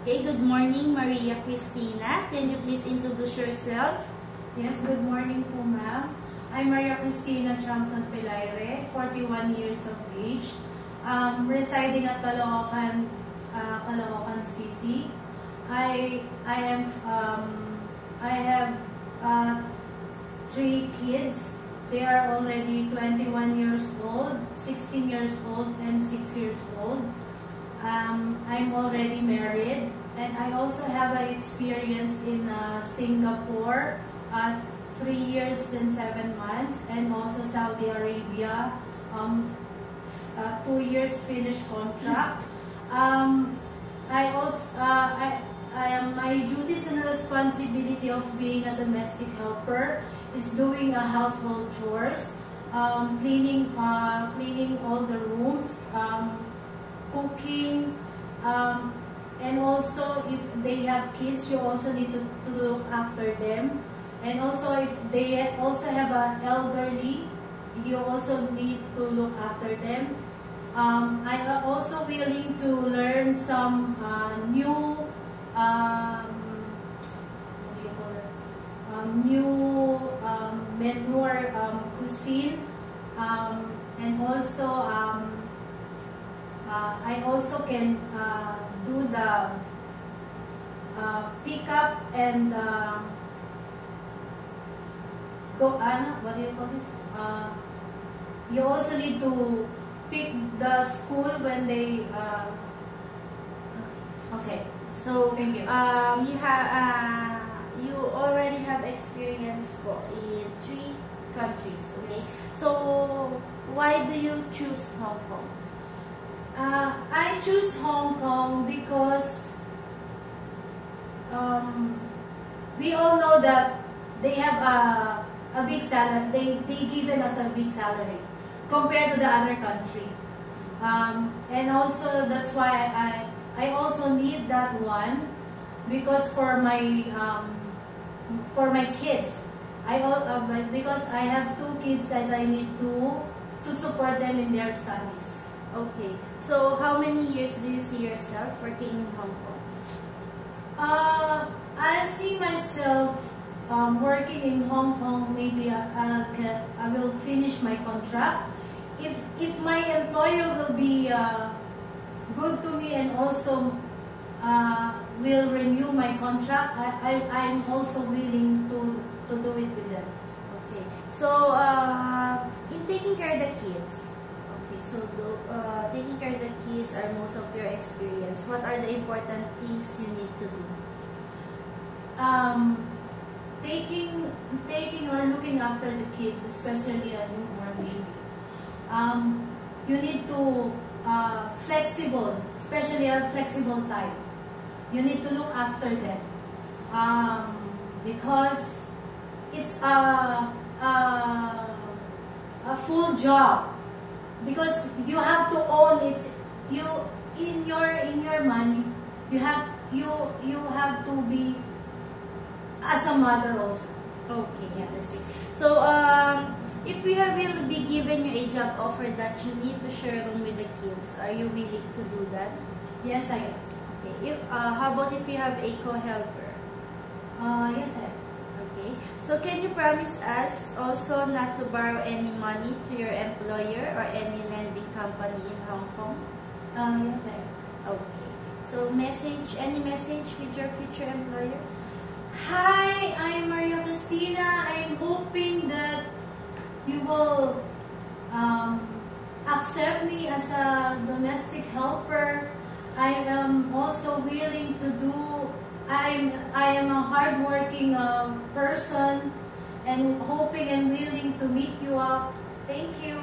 Okay, good morning, Maria Cristina. Can you please introduce yourself? Yes, good morning po, ma'am. I'm Maria Cristina Chamson Filaire, 41 years of age, residing at Caloocan, Caloocan City. I have 3 kids. They are already 21 years old, 16 years old, and 6 years old. I'm already married, and I also have an experience in Singapore, 3 years and 7 months, and also Saudi Arabia, 2 years finished contract. My duties and responsibility of being a domestic helper is doing household chores, cleaning all the rooms, cooking, and also if they have kids, you also need to look after them. And also if they also have an elderly, you also need to look after them. I'm also willing to learn some new manure cuisine, and also I also can do the pick up and what do you call this? You also need to pick the school when they. Okay. So, thank you. You already have experience in 3 countries, okay? Yes. So, why do you choose Hong Kong? I choose Hong Kong because we all know that they have a big salary. They given us a big salary compared to the other country, and also that's why I also need that one, because for my kids, because I have 2 kids that I need to support them in their studies. Okay. So, how many years do you see yourself working in Hong Kong? I see myself working in Hong Kong. Maybe I will finish my contract. If my employer will be good to me and also will renew my contract, I'm also willing to do it with them. Okay. So, in taking care of the kids, okay, so taking care of the kids are most of your experience. What are the important things you need to do? Taking or looking after the kids, especially a newborn baby. You need to flexible, especially a flexible type. You need to look after them, because it's a full job. Because you have to own it. In your money, you have to be as a mother also. Okay, yes. So, if we will be given you a job offer that you need to share room with the kids, are you willing to do that? Yes, I am. Okay. How about if you have a co-helper? Yes, I am. Okay. So, can you promise us also not to borrow any money to your employer or any lending company in Hong Kong? Yes, I am. Okay. So, any message with your future employer? Hi, I'm Maria Cristina. I'm hoping that you will accept me as a domestic helper. I am also willing to do. I am a hardworking person, and hoping and willing to meet you up. Thank you.